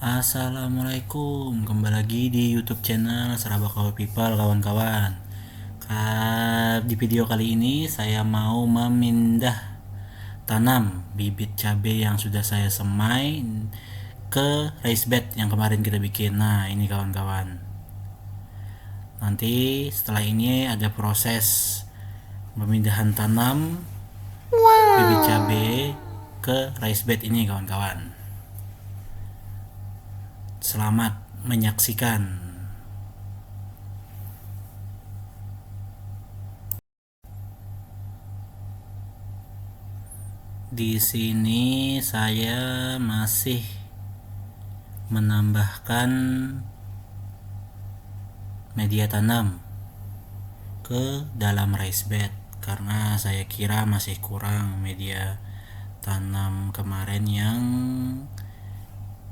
Assalamualaikum, kembali lagi di YouTube channel Serabakawa People kawan-kawan. Di video kali ini saya mau memindah tanam bibit cabai yang sudah saya semai ke raised bed yang kemarin kita bikin. Nah, ini kawan-kawan. Nanti setelah ini ada proses pemindahan tanam bibit cabai ke raised bed ini kawan-kawan. Selamat menyaksikan. Di sini saya masih menambahkan media tanam ke dalam raised bed karena saya kira masih kurang media tanam kemarin yang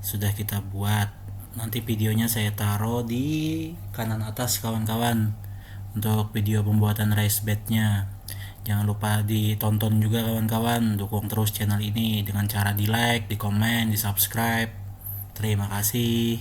sudah kita buat. Nanti videonya saya taruh di kanan atas kawan-kawan untuk video pembuatan raised bednya. Jangan lupa ditonton juga kawan-kawan. Dukung terus channel ini dengan cara di like, di komen, di subscribe. Terima kasih.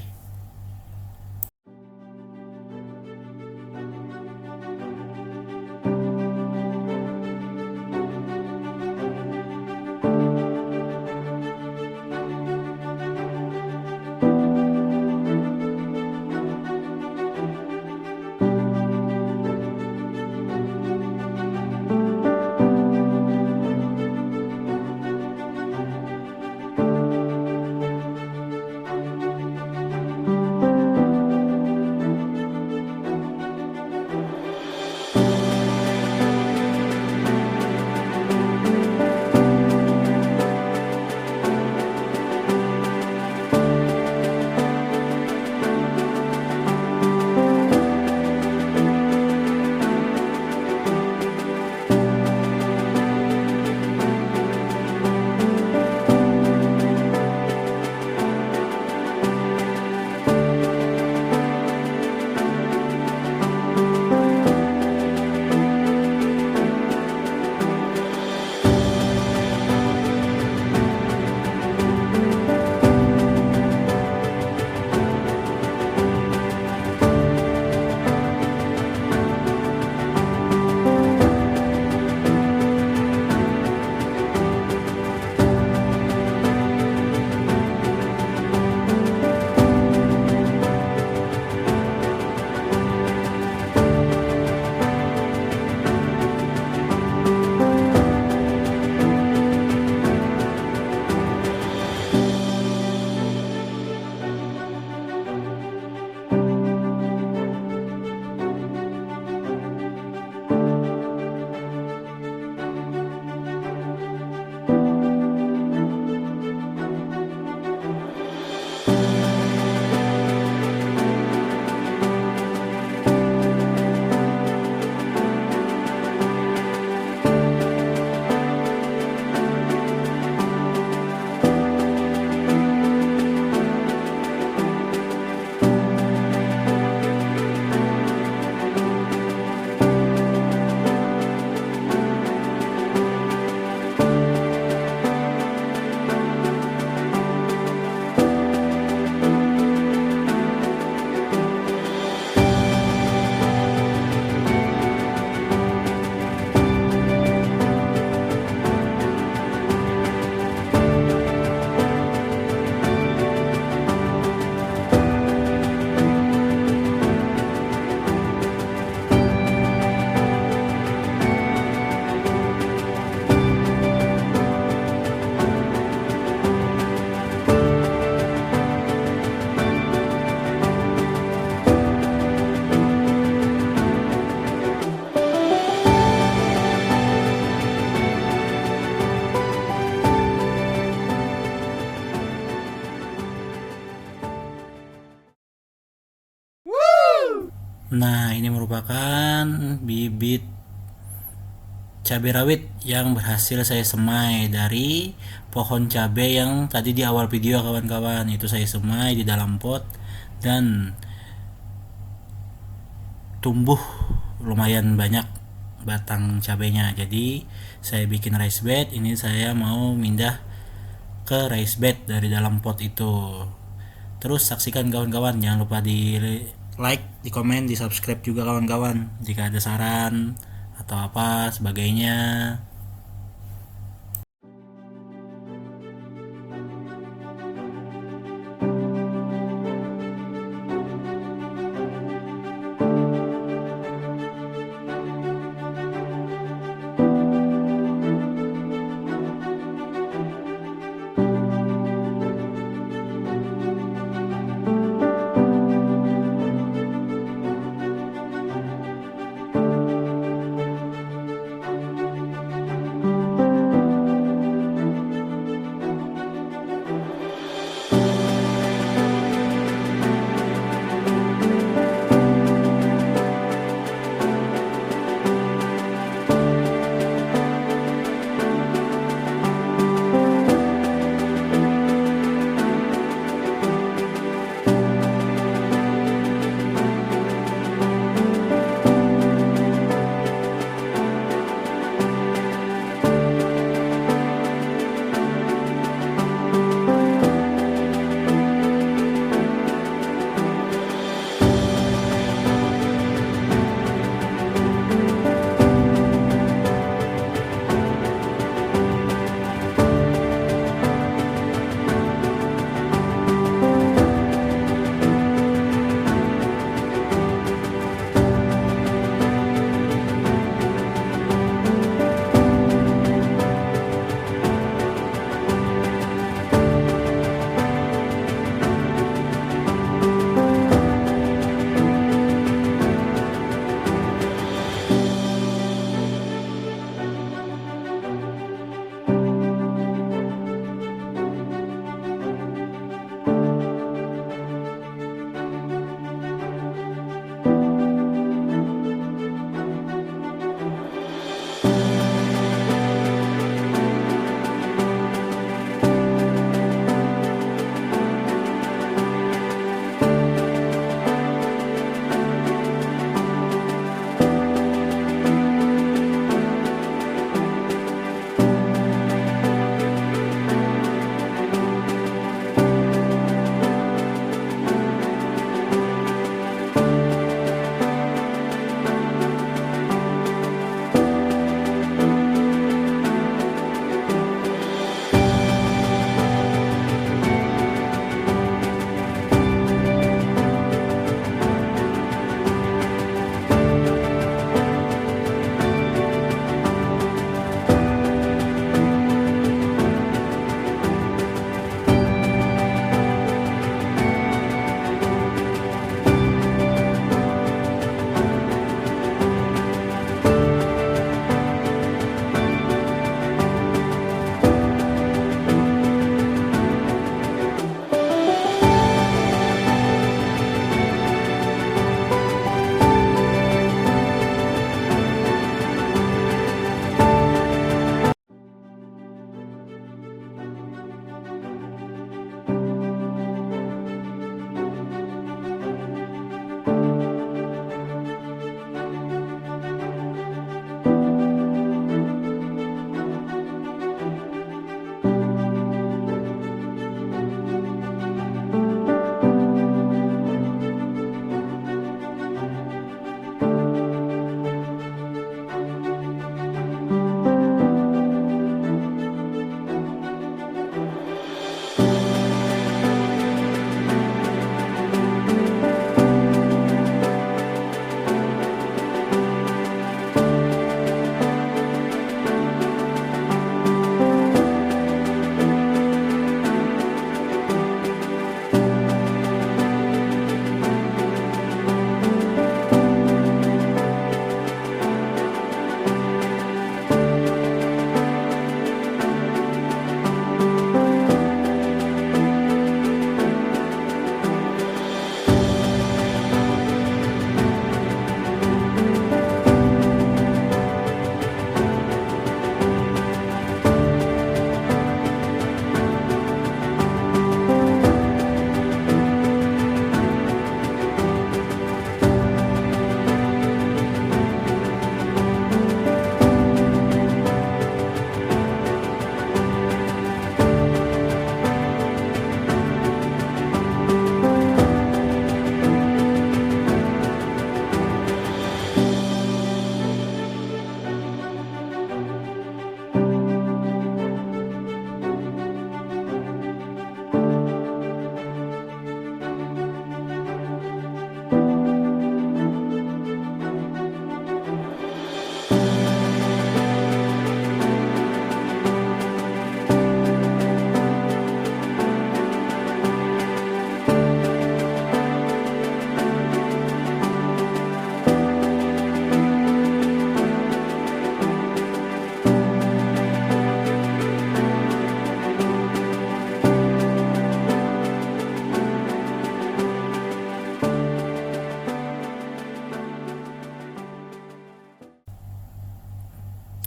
Nah, ini merupakan bibit cabai rawit yang berhasil saya semai dari pohon cabai yang tadi di awal video kawan-kawan. Itu saya semai di dalam pot dan tumbuh lumayan banyak batang cabainya. Jadi saya bikin raised bed. Ini saya mau pindah ke raised bed dari dalam pot itu. Terus saksikan kawan-kawan, jangan lupa di like, di komen, di subscribe juga kawan-kawan. Jika ada saran atau apa sebagainya.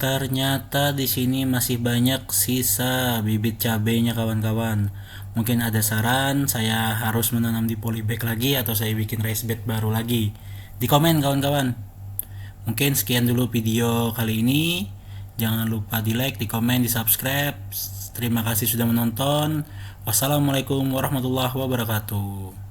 Ternyata di sini masih banyak sisa bibit cabenya kawan-kawan. Mungkin ada saran saya harus menanam di polybag lagi atau saya bikin raised bed baru lagi. Di komen kawan-kawan. Mungkin sekian dulu video kali ini. Jangan lupa di like, di komen, di subscribe. Terima kasih sudah menonton. Wassalamualaikum warahmatullahi wabarakatuh.